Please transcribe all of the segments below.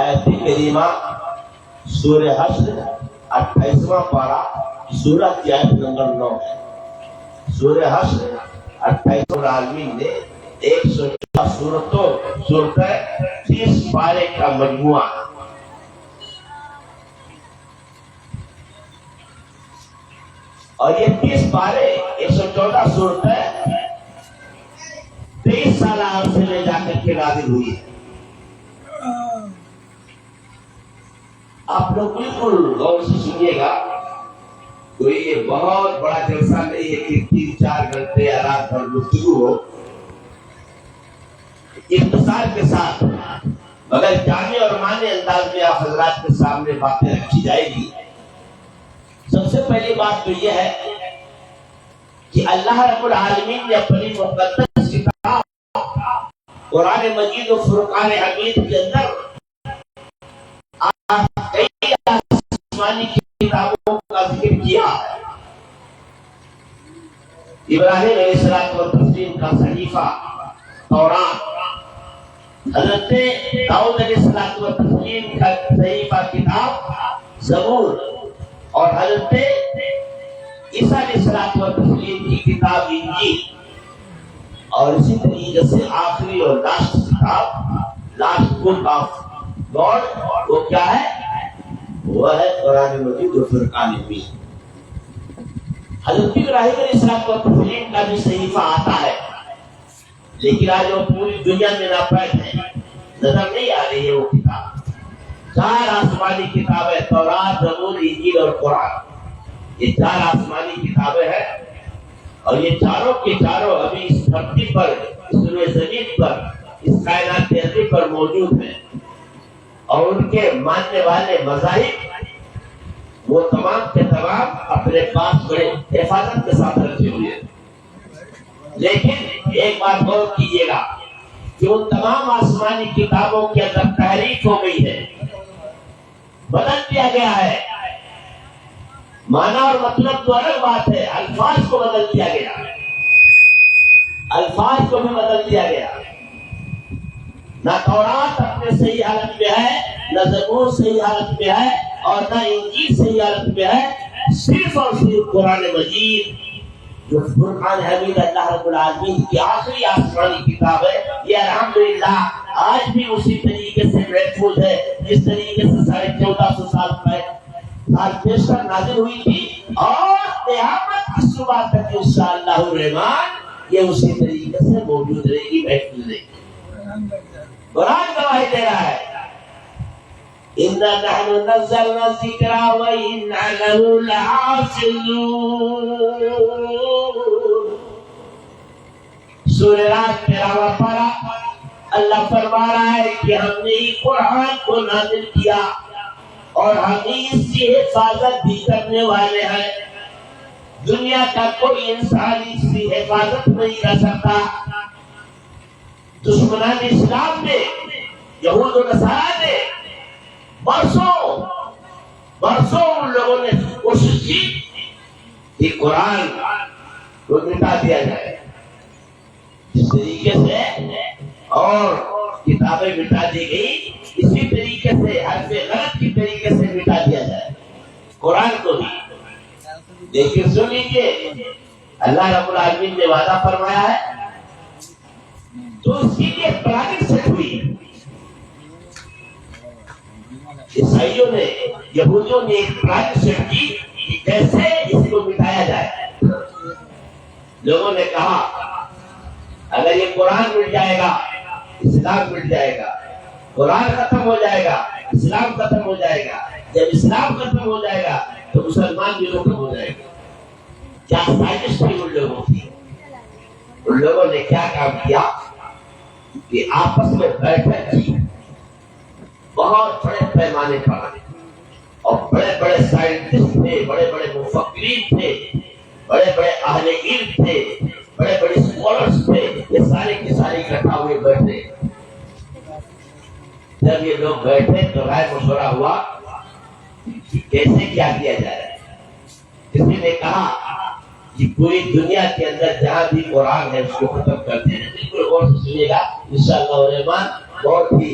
آیت کریمہ سورہ حشر 28واں پارہ سورہ کی آیت نمبر 9 ہے۔ سورہ حشر 28 العالمین نے 114 سورتیں 30 پارے کا مجموعہ، اور یہ 30 پارے 114 صورتیں 23 سالہ عرصے میں جا کر کے نازل ہوئی ہے۔ آپ لوگ بالکل غور سے سنیے گا، کوئی یہ بہت بڑا جلسہ نہیں ہے کہ 3-4 گھنٹے یا رات بھر گفتگو ہو، اختصار کے ساتھ مگر جامع اور معنی انداز میں آپ حضرات کے سامنے باتیں رکھی جائے گی۔ سب سے پہلی بات تو یہ ہے کہ اللہ رب العالمین نے اپنی مقدس کتاب قرآن مجید و فرقان حمید کے اندر کئی آسمانی کتابوں کا ذکر کیا ہے۔ ابراہیم علیہ السلام و تسلیم کا صحیفہ تورات، حضرت داؤد علیہ السلام و تسلیم کا صحیفہ کتاب زبور، اور حضرت عیسیٰ علیہ السلام و تسلیم کی کتاب انجیل، اور اسی طریقے سے آخری اور لاسٹ کتاب، لاسٹ بک آف گاڈ، وہ کیا ہے؟ وہ ہے قرآن مجید و فرقان حمید۔ حضرت ابراہیم علیہ السلام و تسلیم کا بھی صحیفہ آتا ہے، لیکن آج وہ پوری دنیا میں ناپید ہے، نظر نہیں آ رہی ہے وہ کتاب۔ 4 آسمانی کتابیں، تورات، زبور، انجیل اور قرآن، یہ 4 آسمانی کتابیں ہیں، اور یہ چاروں کے چاروں ابھی اس دھرتی پر، اس روئے زمین پر، اس کائنات ارضی پر موجود ہیں، اور ان کے ماننے والے مذاہب وہ تمام کے تمام اپنے پاس بڑے حفاظت کے ساتھ رکھے ہوئے ہیں۔ لیکن ایک بات غور کیجیے گا کہ ان تمام آسمانی کتابوں کے اندر تحریف ہو گئی ہے، بدل دیا گیا ہے، معنی اور مطلب تو الگ بات ہے، الفاظ کو بدل دیا گیا، الفاظ کو بھی بدل دیا گیا۔ نہ تورات اپنے صحیح حالت میں ہے، نہ زبور صحیح حالت میں ہے، اور نہ انجیل صحیح حالت میں ہے، صرف اور صرف قرآن مجید جو فرقان حمید اللہ رب العالمین کی آخری آسمانی کتاب ہے، یہ الحمدللہ آج بھی اسی طریقے سے محفوظ ہے جس طریقے سے 1450 سال پیشتر نازل ہوئی تھی، اور قیامت کی صبح تک انشاءاللہ الرحمن یہ اسی طریقے سے موجود رہے گی، محفوظ رہے گی۔ قرآن گواہی دے رہا ہے، اِنَّا نَحْنُ نَزَّلْنَا الذِّكْرَ وَإِنَّا لَهُ لَحَافِظُونَ۔ سورہ رات میں 13واں پارہ، اللہ فرما رہا ہے کہ ہم نے ہی قرآن کو نازل کیا، اور ہم ہی اس کی حفاظت بھی کرنے والے ہیں۔ دنیا کا کوئی انسان اس کی حفاظت نہیں کر سکتا۔ دشمنان اسلام نے، یہود و نصارہ نے برسوں ان لوگوں نے کوشش کی کہ قرآن کو مٹا دیا جائے، اس طریقے سے اور کتابیں مٹا دی گئی، اسی طریقے سے حرف غلط کی طریقے سے مٹا دیا جائے قرآن کو بھی۔ لیکن سن لیجیے، اللہ رب العالمین نے وعدہ فرمایا ہے تو اس کی لیے پلاننگ سیٹ ہوئی۔ عیسائیوں نے، یہودیوں نے ایک پلاننگ سیٹ کی کہ کیسے اس کو مٹایا جائے۔ لوگوں نے کہا اگر یہ قرآن مٹ جائے گا اسلام مٹ جائے گا، قرآن ختم ہو جائے گا اسلام ختم ہو جائے گا، جب اسلام ختم ہو جائے گا تو مسلمان بھی ختم ہو جائے گا۔ کیا سازش تھی ان لوگوں کی؟ ان لوگوں نے کیا کام کیا کہ آپس میں بیٹھک کی، بہت بڑے پیمانے پر، اور بڑے بڑے سائنٹسٹ تھے، بڑے بڑے مفکرین تھے، بڑے بڑے اہل علم تھے، بڑے بڑے اسکالرز تھے، یہ سارے کی ساری اکٹھا ہوئے بیٹھے۔ جب یہ لوگ بیٹھے تو رائے مشورہ ہوا کہ کیسے کیا کیا جائے۔ کسی نے کہا کہ پوری دنیا کے اندر جہاں بھی قرآن ہے اس کو ختم کر دیں۔ بالکل غور سے سنیے گا، انشاءاللہ الرحمن بہت ہی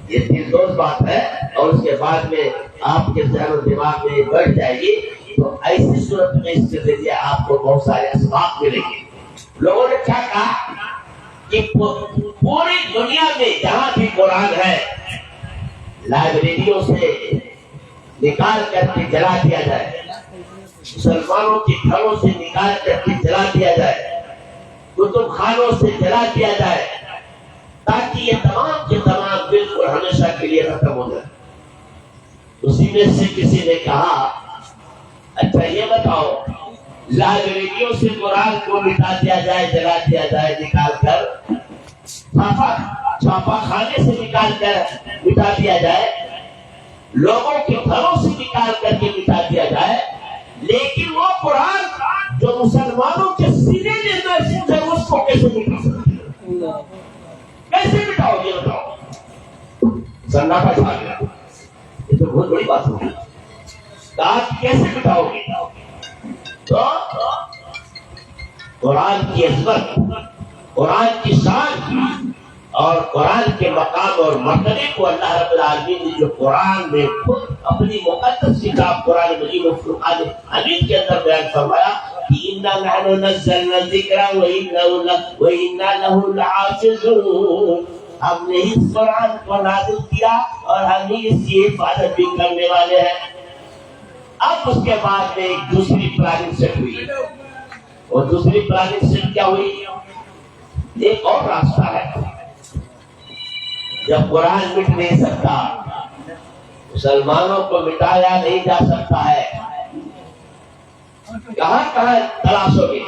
یہ دل دوز بات ہے، اور اس کے بعد میں آپ کے ذہن و دماغ میں بیٹھ جائے گی تو ایسی صورت میں اس کے ذریعے آپ کو بہت سارے اسباب ملیں گے۔ لوگوں نے کیا کہا کہ پوری دنیا میں جہاں بھی قرآن ہے لائبریریوں سے نکال کر کے جلا دیا جائے، مسلمانوں کے گھروں سے نکال کر کے جلا دیا جائے، کتب خانوں سے جلا دیا جائے، تاکہ یہ تمام کے تمام بالکل ہمیشہ کے لیے ختم ہو جائے۔ اسی میں سے کسی نے کہا اچھا یہ بتاؤ لائبریریوں سے قرآن کو مٹا دیا جائے، جلا دیا جائے، نکال کر چھاپا خانے سے نکال کر مٹا دیا جائے، لوگوں کے گھروں سے نکال کر کے مٹا دیا جائے، لیکن وہ قرآن جو مسلمانوں کے سینے میں محفوظ ہے اس کو کیسے مٹا سکتے ہیں؟ کیسے مٹاؤ گے بتاؤ؟ سناٹا چھا گیا، یہ تو بہت بڑی بات ہوگی، کہا کیسے مٹاؤ گے؟ تو قرآن کی عظمت، قرآن کی شان اور قرآن کے مقام اور مرتبے کو اللہ رب العالمین نے جو قرآن میں خود اپنی مقدس کتاب قرآن مجید و فرقان حمید کے اندر بیان فرمایا کہ اِنَّا نَحْنُ نَزَّلْنَا الذِّكْرَ وَإِنَّا لَهُ لَحَافِظُونَ، ہم نے اس قرآن کو نازل کیا اور ہم ہی اس کی حفاظت بھی کرنے والے ہیں۔ اب اس کے بعد میں ایک دوسری پلاننگ سیٹ ہوئی، اور دوسری پلاننگ سیٹ کیا ہوئی؟ ایک اور راستہ ہے۔ جب قرآن مٹ نہیں سکتا، مسلمانوں کو مٹایا نہیں جا سکتا ہے، کہاں کہاں تلاشو گے؟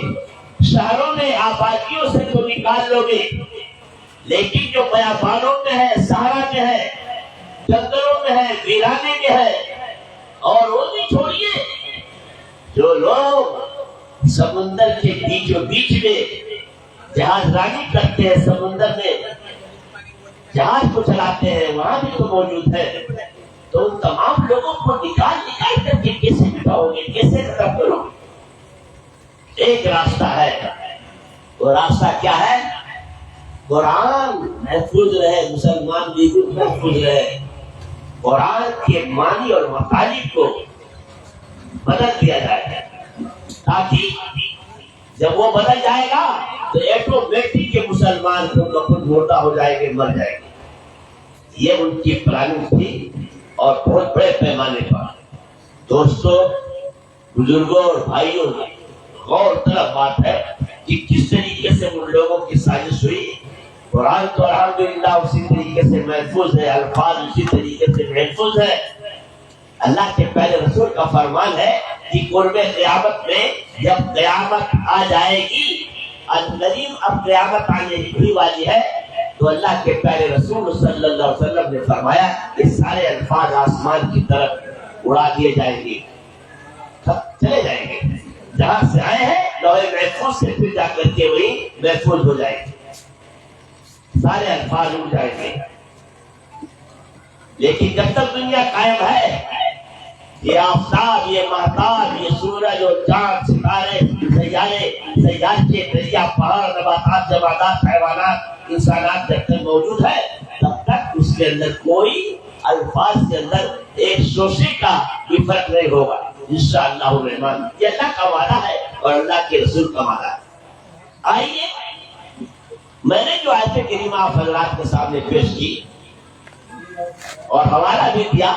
شہروں میں آبادیوں سے تو نکال لو گے، لیکن جو بیابانوں میں ہے، صحرا میں ہے، جنگلوں میں ہے، ویرانے میں ہے، اور وہ بھی چھوڑیے جو لوگ سمندر کے بیچوں بیچ میں جہاز رانی کرتے ہیں، سمندر میں جہاز کو چلاتے ہیں، وہاں بھی تو موجود ہے، تو ان تمام لوگوں کو نکال کر کے کیسے مٹاؤ گے، کیسے ختم کرو گے؟ ایک راستہ ہے، وہ راستہ کیا ہے؟ قرآن محفوظ رہے، مسلمان بھی محفوظ رہے، قرآن کے معنی اور مطالب کو بدل دیا جائے، تاکہ جب وہ بدل جائے گا تو ایٹومیٹک کے مسلمان خود مردہ ہو جائے گے، مر جائے گے۔ یہ ان کی پلاننگ تھی، اور بہت بڑے پیمانے پر۔ دوستو، بزرگوں اور بھائیوں، غور طلب بات ہے کہ کس طریقے سے ان لوگوں کی سازش ہوئی۔ قرآن تو الحمدللہ اسی طریقے سے محفوظ ہے، الفاظ اسی طریقے سے محفوظ ہے۔ اللہ کے پہلے رسول کا فرمان ہے کہ قرب قیامت میں جب قیامت آ جائے گی، القریب اب قیامت آنے ہی والی ہے، تو اللہ کے پیارے رسول صلی اللہ علیہ وسلم نے فرمایا کہ سارے الفاظ آسمان کی طرف اڑا دیے جائیں گے، چلے جائیں گے، جہاں سے آئے ہیں لوح محفوظ سے پھر جا کر کے وہی محفوظ ہو جائیں گے، سارے الفاظ اڑ جائیں گے۔ لیکن جب تک دنیا قائم ہے، یہ آفتاب، یہ مہتاب، یہ سورج اور چاند، ستارے، سیارے، سیارچے، دریا، پہاڑ، نباتات، جمادات، حیوانات، انسانات جب تک موجود ہے، تب تک اس کے اندر کوئی الفاظ کے اندر ایک شوشے کا بھی فرق نہیں ہوگا، انشاءاللہ الرحمن۔ یہ اللہ کا وعدہ ہے اور اللہ کے رسول کا وعدہ ہے۔ آئیے، میں نے جو آیت کریمہ آپ حضرات کے سامنے پیش کی اور حوالہ بھی دیا،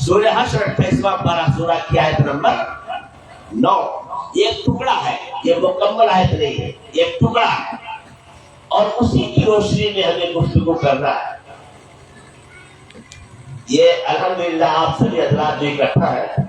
سورہ حشر 28واں پارہ سورہ کی آیت نمبر 9، یہ ایک ٹکڑا ہے، یہ مکمل آیت نہیں ہے، ایک ٹکڑا ہے، اور اسی کی روشنی میں ہمیں گفتگو کرنا ہے۔ یہ الحمدللہ آپ سبھی حضرات جو اکٹھا ہے،